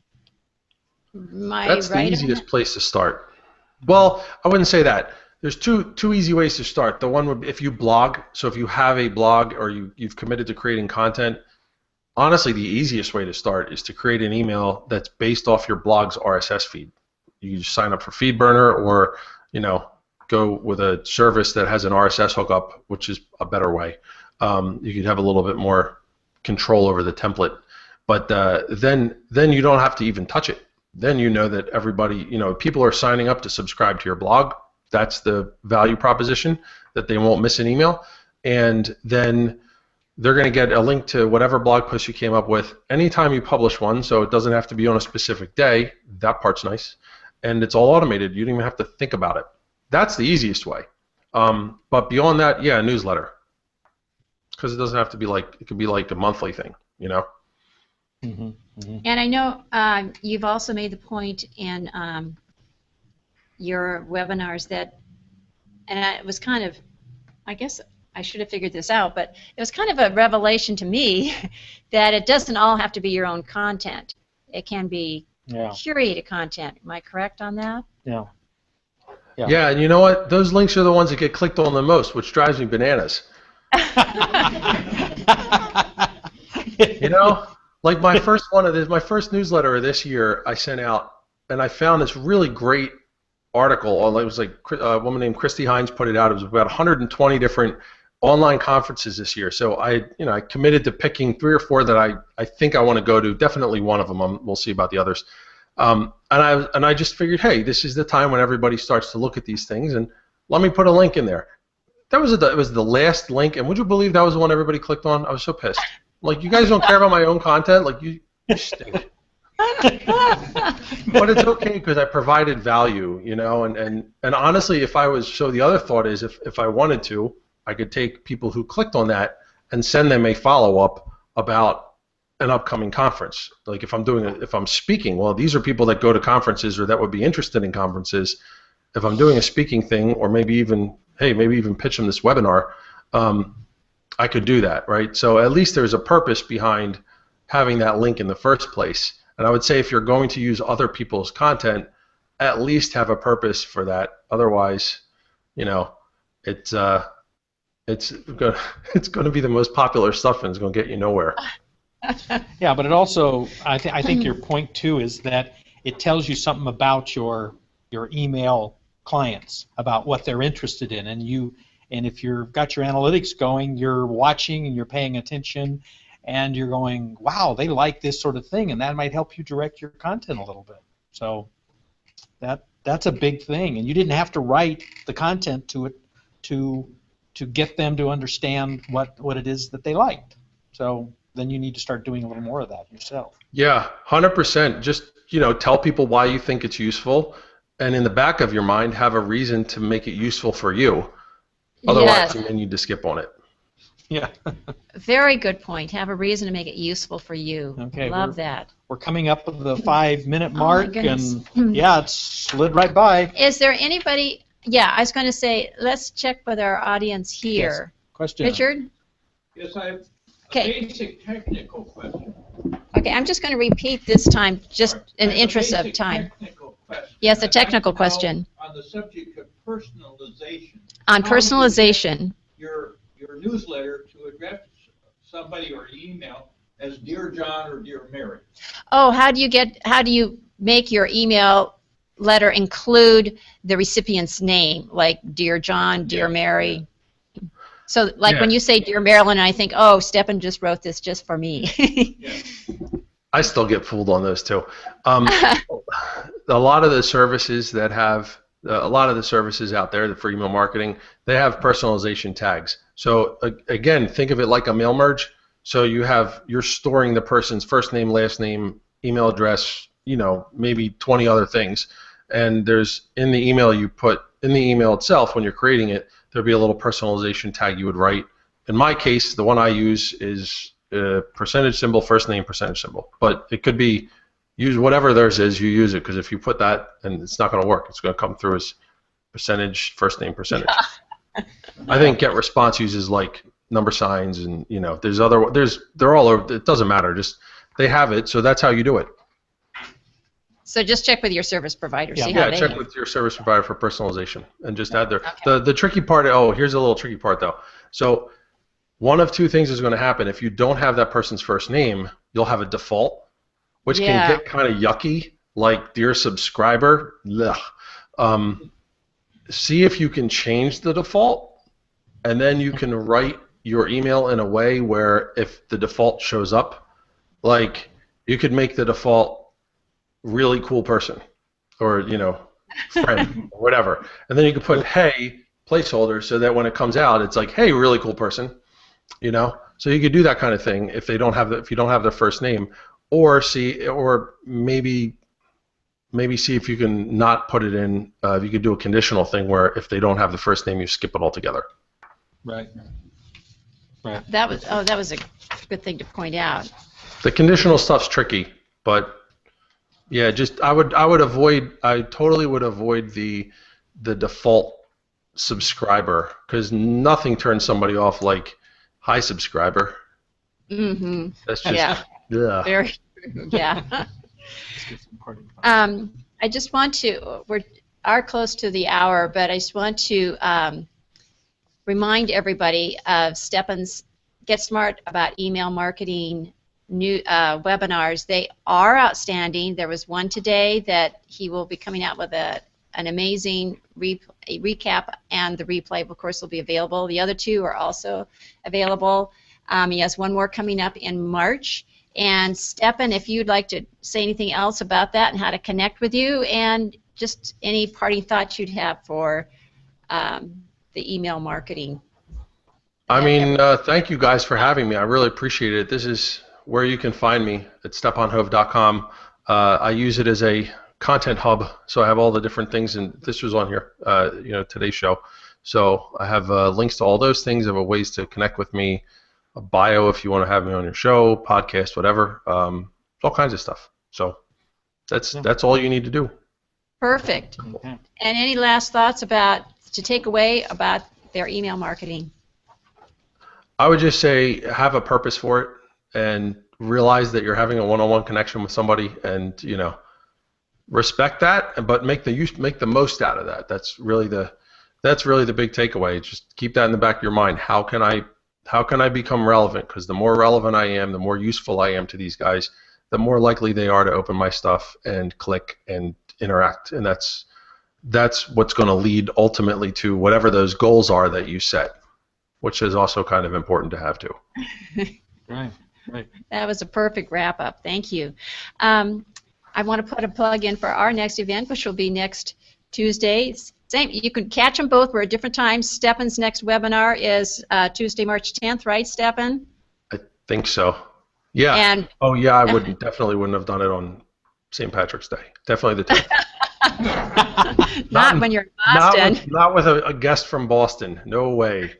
That's the easiest place to start. Well, I wouldn't say that. there's two easy ways to start. The one would be if you blog. So if you have a blog or you've committed to creating content, honestly, the easiest way to start is to create an email that's based off your blog's RSS feed. You just sign up for FeedBurner, or go with a service that has an RSS hookup, which is a better way. You could have a little bit more control over the template, but then you don't have to even touch it. Then you know that everybody, people are signing up to subscribe to your blog. That's the value proposition, that they won't miss an email, and then they're going to get a link to whatever blog post you came up with anytime you publish one, so it doesn't have to be on a specific day. That part's nice, and it's all automated. You don't even have to think about it. That's the easiest way. But beyond that, yeah, a newsletter, because it doesn't have to be it could be like a monthly thing, Mm-hmm, mm-hmm. And I know you've also made the point in your webinars that, and it was kind of, I guess I should have figured this out, but it was kind of a revelation to me that it doesn't all have to be your own content. It can be curated content. Am I correct on that? Yeah. Yeah, and you know what? Those links are the ones that get clicked on the most, which drives me bananas. Like my first newsletter of this year, I sent out, and I found this really great article. It was like a woman named Christy Hines put it out. It was about 120 different online conferences this year. So I committed to picking 3 or 4 that I think I want to go to. Definitely one of them. We'll see about the others. And I just figured, hey, this is the time when everybody starts to look at these things, and let me put a link in there. It was the last link, and would you believe that was the one everybody clicked on? I was so pissed. Like, you guys don't care about my own content? Like, you stink. But it's okay because I provided value, and honestly, the other thought is if I wanted to, I could take people who clicked on that and send them a follow-up about an upcoming conference. Like if I'm speaking, well, these are people that go to conferences or that would be interested in conferences. If I'm doing a speaking thing, or maybe even pitch them this webinar, I could do that, right? So at least there's a purpose behind having that link in the first place. And I would say if you're going to use other people's content, at least have a purpose for that. Otherwise, it's going to be the most popular stuff, and it's going to get you nowhere. Yeah, but it also, I think your point too is that it tells you something about your email clients, about what they're interested in, and if you've got your analytics going, you're watching and you're paying attention, and you're going, wow, they like this sort of thing, and that might help you direct your content a little bit. So that's a big thing, and you didn't have to write the content to it to get them to understand what it is that they liked. So then you need to start doing a little more of that yourself. Yeah, 100%. Just tell people why you think it's useful, and in the back of your mind, have a reason to make it useful for you. Otherwise, you may need to skip on it. Yeah. Very good point. Have a reason to make it useful for you. Okay. Love that. We're coming up with the 5-minute mark, and yeah, it slid right by. Is there anybody? Yeah, I was going to say, let's check with our audience here. Yes. Question. Richard? Yes, I have a basic technical question. Okay, I'm just going to repeat this time, just in the interest of time. Yes, a technical question. On the subject of personalization. On personalization. Your newsletter to address somebody or email as Dear John or Dear Mary. Oh, how do you make your email letter include the recipient's name, like Dear John, Dear Mary? So, when you say Dear Marilyn, I think, oh, Stephan just wrote this just for me. I still get fooled on those too. A lot of the services that have a lot of the services out there for email marketing, they have personalization tags. So again, think of it like a mail merge. So you're storing the person's first name, last name, email address, maybe 20 other things. And there's in the email itself, when you're creating it, there'll be a little personalization tag you would write. In my case, the one I use is percentage symbol, first name, percentage symbol. But it could be, use whatever theirs is, you use it, because if you put that, and it's not going to work. It's going to come through as percentage, first name, percentage. I think GetResponse uses like number signs, and they're all over. It doesn't matter. Just they have it, so that's how you do it. So just check with your service provider. Yeah. See how Yeah, they. check with your service provider for personalization and just add their. Okay. The tricky part. Oh, here's a little tricky part though. So one of two things is going to happen. If you don't have that person's first name, you'll have a default, which Yeah. can get kind of yucky. Like dear subscriber. Ugh. See if you can change the default, and then you can write your email in a way where if the default shows up, like you could make the default really cool person, or friend, or whatever, and then you could put hey placeholder so that when it comes out, it's like hey really cool person, So you could do that kind of thing if they don't have if you don't have their first name, or maybe see if you can not put it in. You could do a conditional thing where if they don't have the first name, you skip it altogether. Right. That was a good thing to point out. The conditional stuff's tricky, but yeah, I totally would avoid the default subscriber, because nothing turns somebody off like hi subscriber. Mm-hmm. That's just Yeah. Very true. Yeah. I just want to, we are close to the hour, but I just want to remind everybody of Stefan's Get Smart About Email Marketing new webinars. They are outstanding. There was one today that he will be coming out with an amazing recap, and the replay, of course, will be available. The other two are also available. He has one more coming up in March. And Stephan, if you'd like to say anything else about that and how to connect with you, and just any parting thoughts you'd have for the email marketing. I mean, thank you guys for having me. I really appreciate it. This is where you can find me at stefanhove.com. I use it as a content hub, so I have all the different things, and this was on here, today's show. So I have links to all those things. I have ways to connect with me, a bio if you want to have me on your show, podcast, whatever, all kinds of stuff. So that's all you need to do. Perfect. Okay. And any last thoughts to take away about their email marketing? I would just say have a purpose for it and realize that you're having a one-on-one connection with somebody, and respect that, but make the most out of that. That's really the big takeaway. Just keep that in the back of your mind. How can I become relevant? Because the more relevant I am, the more useful I am to these guys, the more likely they are to open my stuff and click and interact. And that's what's going to lead ultimately to whatever those goals are that you set, which is also kind of important to have too. Right. That was a perfect wrap-up. Thank you. I want to put a plug in for our next event, which will be next Tuesday. Same. You can catch them both. We're at different times. Stefan's next webinar is Tuesday, March 10th, right, Stephan? I think so. Yeah. And I definitely wouldn't have done it on St. Patrick's Day. Definitely the 10th. not when you're in Boston. Not with a guest from Boston. No way.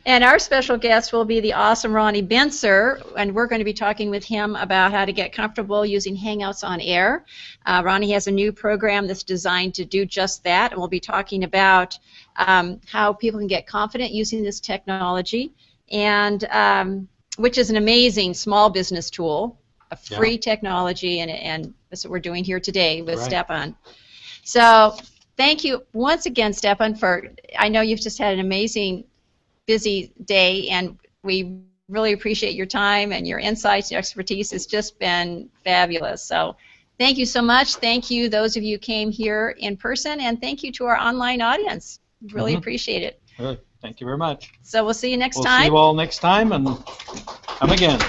And our special guest will be the awesome Ronnie Benser, and we're going to be talking with him about how to get comfortable using Hangouts on air. Ronnie has a new program that's designed to do just that, and we'll be talking about how people can get confident using this technology, and which is an amazing small business tool, a free technology, and that's what we're doing here today with Stephan. So thank you once again, Stephan, I know you've just had an amazing, busy day, and we really appreciate your time and your insights, your expertise. It's just been fabulous. So thank you so much. Thank you, those of you who came here in person, and thank you to our online audience. Really appreciate it. Good. Thank you very much. So we'll see you next We'll time. see you all next time, and come again.